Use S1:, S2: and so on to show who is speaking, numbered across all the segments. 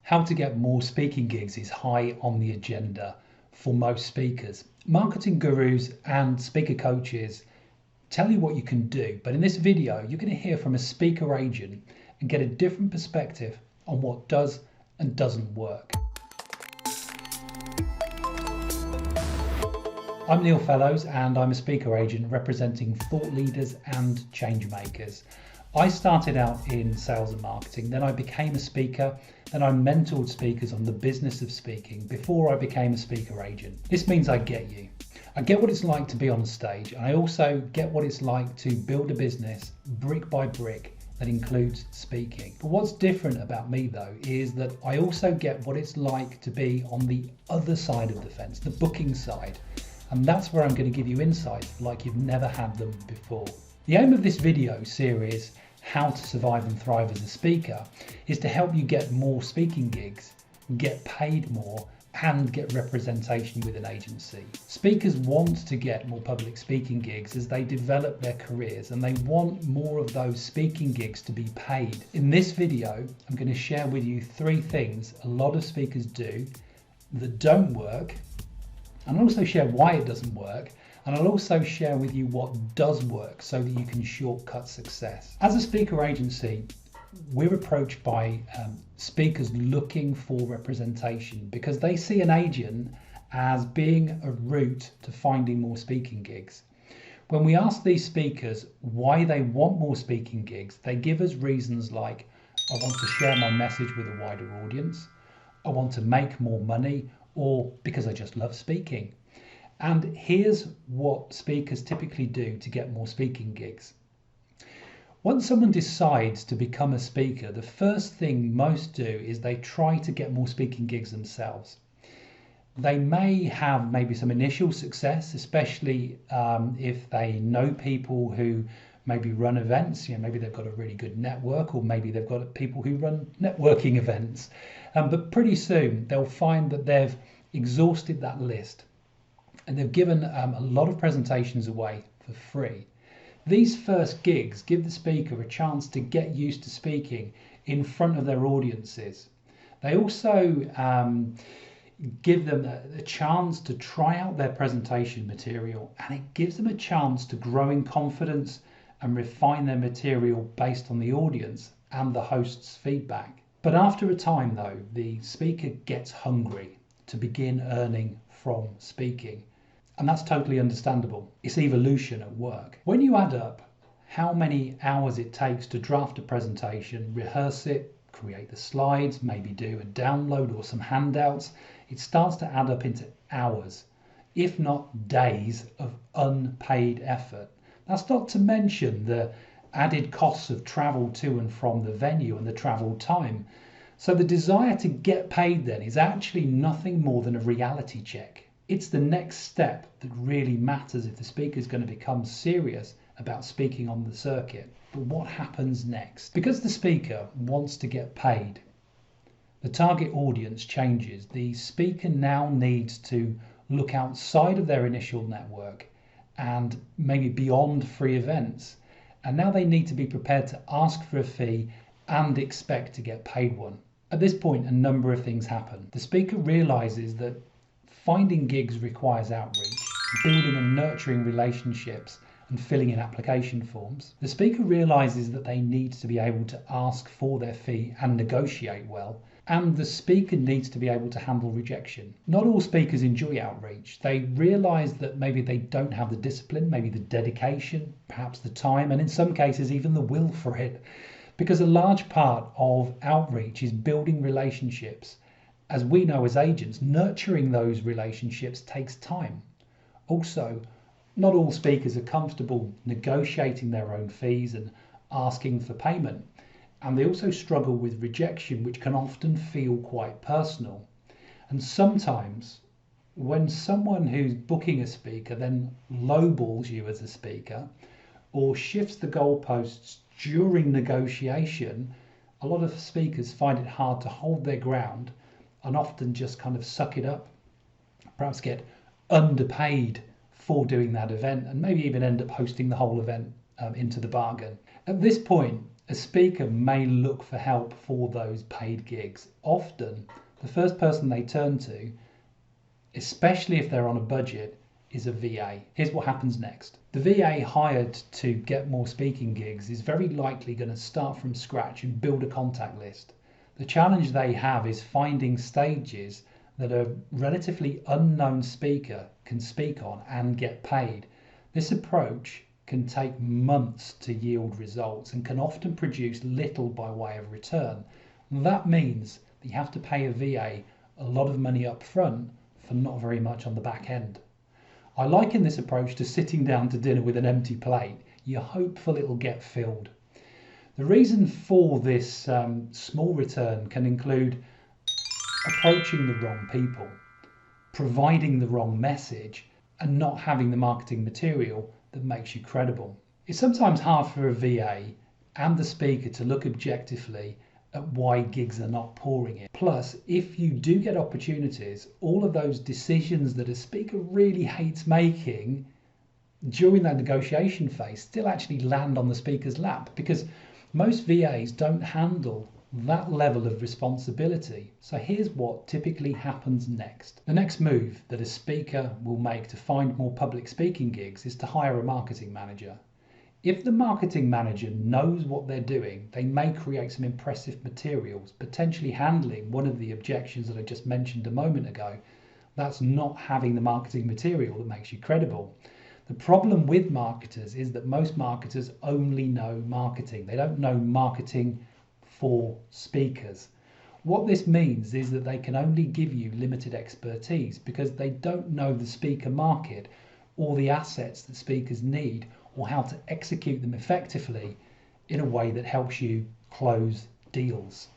S1: How to get more speaking gigs is high on the agenda for most speakers. Marketing gurus and speaker coaches tell you what you can do, but in this video you're going to hear from a speaker agent and get a different perspective on what does and doesn't work. I'm Neil Fellows and I'm a speaker agent representing thought leaders and change makers. I started out in sales and marketing, then I became a speaker, then I mentored speakers on the business of speaking before I became a speaker agent. This means I get you. I get what it's like to be on stage, and I also get what it's like to build a business brick by brick that includes speaking. But what's different about me though is that I also get what it's like to be on the other side of the fence, the booking side. And that's where I'm going to give you insights like you've never had them before. The aim of this video series, How to Survive and Thrive as a Speaker, is to help you get more speaking gigs, get paid more, and get representation with an agency. Speakers want to get more public speaking gigs as they develop their careers, and they want more of those speaking gigs to be paid. In this video, I'm going to share with you 3 things a lot of speakers do that don't work, and I'll also share why it doesn't work, and I'll also share with you what does work so that you can shortcut success. As a speaker agency, we're approached by speakers looking for representation because they see an agent as being a route to finding more speaking gigs. When we ask these speakers why they want more speaking gigs, they give us reasons like, I want to share my message with a wider audience, I want to make more money, or because I just love speaking. And here's what speakers typically do to get more speaking gigs. Once someone decides to become a speaker, the first thing most do is they try to get more speaking gigs themselves. They may have maybe some initial success, especially if they know people who maybe run events. Maybe they've got a really good network, or maybe they've got people who run networking events. But pretty soon they'll find that they've exhausted that list and they've given a lot of presentations away for free. These first gigs give the speaker a chance to get used to speaking in front of their audiences. They also give them a chance to try out their presentation material, and it gives them a chance to grow in confidence and refine their material based on the audience and the host's feedback. But after a time though, the speaker gets hungry to begin earning from speaking. And that's totally understandable. It's evolution at work. When you add up how many hours it takes to draft a presentation, rehearse it, create the slides, maybe do a download or some handouts, it starts to add up into hours, if not days, of unpaid effort. That's not to mention the added costs of travel to and from the venue and the travel time. So the desire to get paid then is actually nothing more than a reality check. It's the next step that really matters if the speaker is going to become serious about speaking on the circuit. But what happens next? Because the speaker wants to get paid, the target audience changes. The speaker now needs to look outside of their initial network and maybe beyond free events. And now they need to be prepared to ask for a fee and expect to get paid one. At this point, a number of things happen. The speaker realizes that finding gigs requires outreach, building and nurturing relationships, and filling in application forms. The speaker realizes that they need to be able to ask for their fee and negotiate well, and the speaker needs to be able to handle rejection. Not all speakers enjoy outreach. They realize that maybe they don't have the discipline, maybe the dedication, perhaps the time, and in some cases even the will for it, because a large part of outreach is building relationships. As we know as agents, nurturing those relationships takes time. Also, not all speakers are comfortable negotiating their own fees and asking for payment. And they also struggle with rejection, which can often feel quite personal. And sometimes when someone who's booking a speaker then lowballs you as a speaker or shifts the goalposts during negotiation, a lot of speakers find it hard to hold their ground and often just kind of suck it up, perhaps get underpaid for doing that event, and maybe even end up hosting the whole event into the bargain. At this point, A speaker may look for help for those paid gigs. Often, the first person they turn to, especially if they're on a budget, is a VA. Here's what happens next. The VA hired to get more speaking gigs is very likely going to start from scratch and build a contact list. The challenge they have is finding stages that a relatively unknown speaker can speak on and get paid. This approach can take months to yield results and can often produce little by way of return. That means that you have to pay a VA a lot of money up front for not very much on the back end. I liken this approach to sitting down to dinner with an empty plate. You're hopeful it'll get filled. The reason for this small return can include approaching the wrong people, providing the wrong message, and not having the marketing material that makes you credible. It's sometimes hard for a VA and the speaker to look objectively at why gigs are not pouring in. Plus, if you do get opportunities, all of those decisions that a speaker really hates making during that negotiation phase still actually land on the speaker's lap, because most VAs don't handle that level of responsibility. So here's what typically happens next. The next move that a speaker will make to find more public speaking gigs is to hire a marketing manager. If the marketing manager knows what they're doing, they may create some impressive materials, potentially handling one of the objections that I just mentioned a moment ago. That's not having the marketing material that makes you credible. The problem with marketers is that most marketers only know marketing. They don't know marketing for speakers. What this means is that they can only give you limited expertise because they don't know the speaker market or the assets that speakers need or how to execute them effectively in a way that helps you close deals.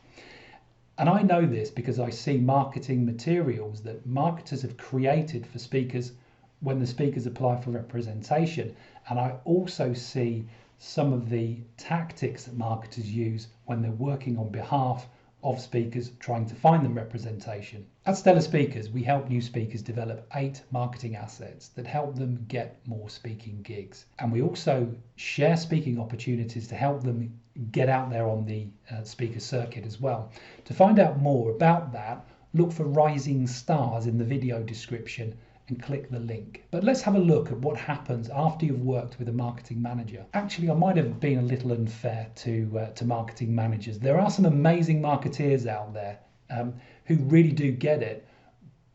S1: And I know this because I see marketing materials that marketers have created for speakers when the speakers apply for representation. And I also see some of the tactics that marketers use when they're working on behalf of speakers trying to find them representation. At Stellar Speakers, we help new speakers develop 8 marketing assets that help them get more speaking gigs. And we also share speaking opportunities to help them get out there on the speaker circuit as well. To find out more about that, look for Rising Stars in the video description and click the link. But let's have a look at what happens after you've worked with a marketing manager. Actually, I might have been a little unfair to marketing managers. There are some amazing marketeers out there who really do get it,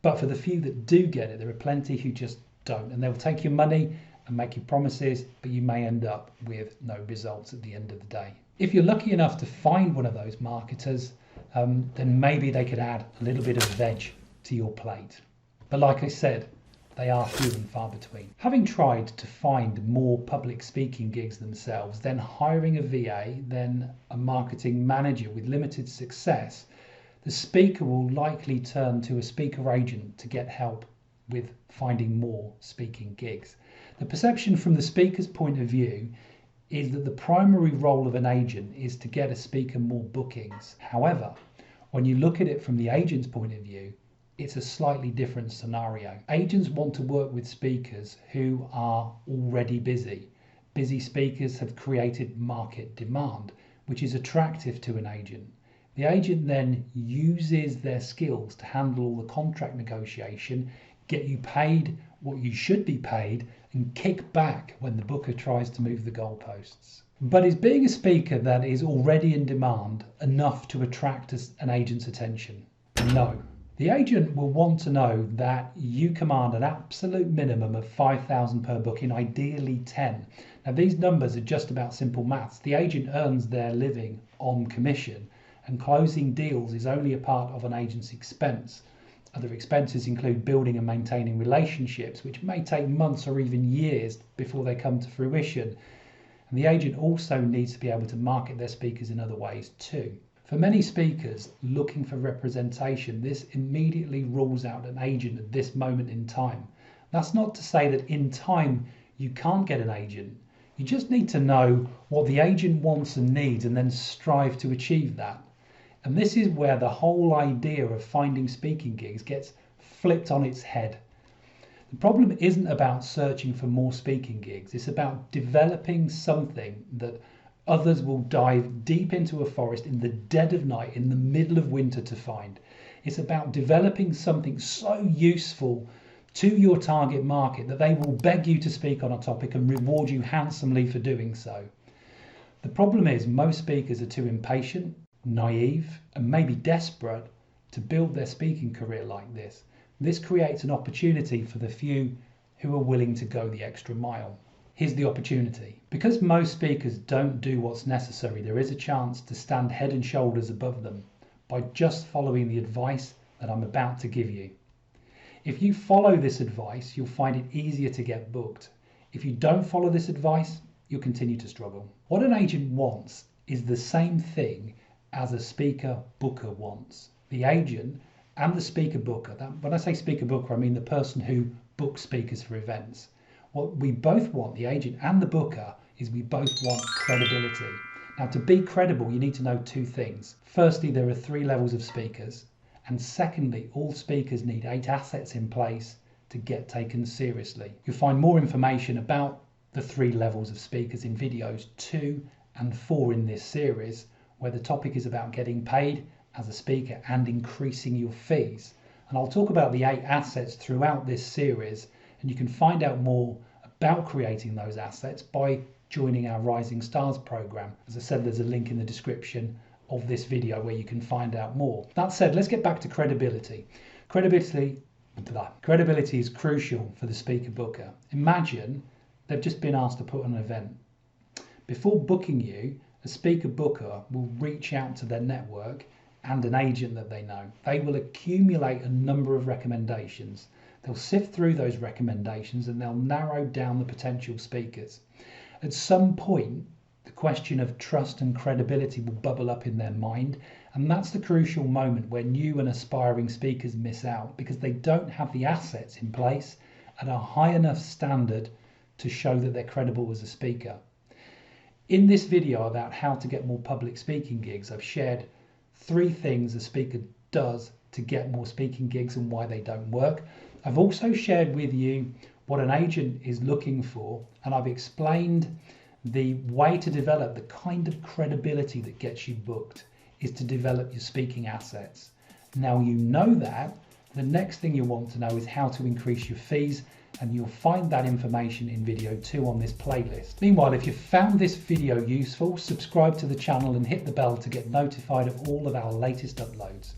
S1: but for the few that do get it, there are plenty who just don't, and they'll take your money and make you promises, but you may end up with no results at the end of the day. If you're lucky enough to find one of those marketers, then maybe they could add a little bit of veg to your plate. But like I said, they are few and far between. Having tried to find more public speaking gigs themselves, then hiring a VA, then a marketing manager with limited success, the speaker will likely turn to a speaker agent to get help with finding more speaking gigs. The perception from the speaker's point of view is that the primary role of an agent is to get a speaker more bookings. However, when you look at it from the agent's point of view, it's a slightly different scenario. Agents want to work with speakers who are already busy. Busy speakers have created market demand, which is attractive to an agent. The agent then uses their skills to handle all the contract negotiation, get you paid what you should be paid, and kick back when the booker tries to move the goalposts. But is being a speaker that is already in demand enough to attract an agent's attention? No. The agent will want to know that you command an absolute minimum of 5,000 per booking, ideally 10. Now these numbers are just about simple maths. The agent earns their living on commission, and closing deals is only a part of an agent's expense. Other expenses include building and maintaining relationships, which may take months or even years before they come to fruition. And the agent also needs to be able to market their speakers in other ways too. For many speakers looking for representation, this immediately rules out an agent at this moment in time. That's not to say that in time you can't get an agent. You just need to know what the agent wants and needs and then strive to achieve that. And this is where the whole idea of finding speaking gigs gets flipped on its head. The problem isn't about searching for more speaking gigs. It's about developing something that Others will dive deep into a forest in the dead of night, in the middle of winter to find. It's about developing something so useful to your target market that they will beg you to speak on a topic and reward you handsomely for doing so. The problem is most speakers are too impatient, naive, and maybe desperate to build their speaking career like this. This creates an opportunity for the few who are willing to go the extra mile. Here's the opportunity. Because most speakers don't do what's necessary, there is a chance to stand head and shoulders above them by just following the advice that I'm about to give you. If you follow this advice, you'll find it easier to get booked. If you don't follow this advice, you'll continue to struggle. What an agent wants is the same thing as a speaker booker wants. The agent and the speaker booker, when I say speaker booker, I mean the person who books speakers for events. What we both want, the agent and the booker, is we both want credibility. Now, to be credible, you need to know two things. Firstly, there are 3 levels of speakers. And secondly, all speakers need 8 assets in place to get taken seriously. You'll find more information about the 3 levels of speakers in videos 2 and 4 in this series, where the topic is about getting paid as a speaker and increasing your fees. And I'll talk about the 8 assets throughout this series, and you can find out more about creating those assets by joining our Rising Stars program. As I said, there's a link in the description of this video where you can find out more. That said, let's get back to credibility. Credibility is crucial for the speaker booker. Imagine they've just been asked to put on an event. Before booking you, a speaker booker will reach out to their network and an agent that they know. They will accumulate a number of recommendations. They'll sift through those recommendations and they'll narrow down the potential speakers. At some point, the question of trust and credibility will bubble up in their mind, and that's the crucial moment where new and aspiring speakers miss out because they don't have the assets in place at a high enough standard to show that they're credible as a speaker. In this video about how to get more public speaking gigs, I've shared 3 things a speaker does to get more speaking gigs and why they don't work. I've also shared with you what an agent is looking for, and I've explained the way to develop the kind of credibility that gets you booked is to develop your speaking assets. Now you know that, the next thing you want to know is how to increase your fees, and you'll find that information in video 2 on this playlist. Meanwhile, if you found this video useful, subscribe to the channel and hit the bell to get notified of all of our latest uploads.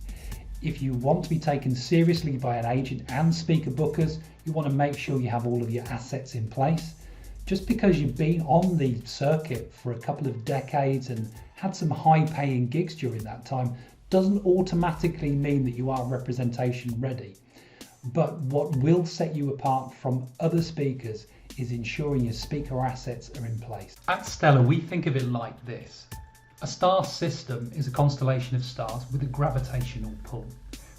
S1: If you want to be taken seriously by an agent and speaker bookers, you want to make sure you have all of your assets in place. Just because you've been on the circuit for a couple of decades and had some high-paying gigs during that time doesn't automatically mean that you are representation ready. But what will set you apart from other speakers is ensuring your speaker assets are in place. At Stellar, we think of it like this. A star system is a constellation of stars with a gravitational pull.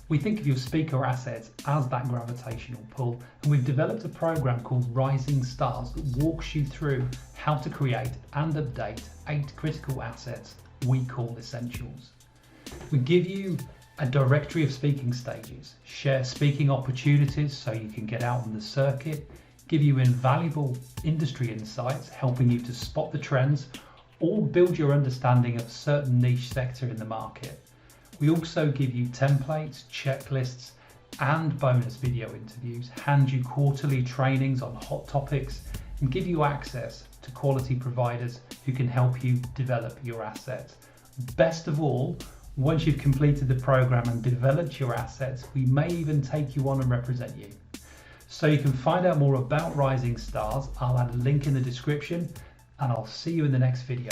S1: We think of your speaker assets as that gravitational pull, and we've developed a program called Rising Stars that walks you through how to create and update 8 critical assets we call essentials. We give you a directory of speaking stages, share speaking opportunities so you can get out on the circuit, give you invaluable industry insights helping you to spot the trends or build your understanding of a certain niche sector in the market. We also give you templates, checklists, and bonus video interviews, hand you quarterly trainings on hot topics, and give you access to quality providers who can help you develop your assets. Best of all, once you've completed the program and developed your assets, we may even take you on and represent you. So you can find out more about Rising Stars. I'll add a link in the description, and I'll see you in the next video.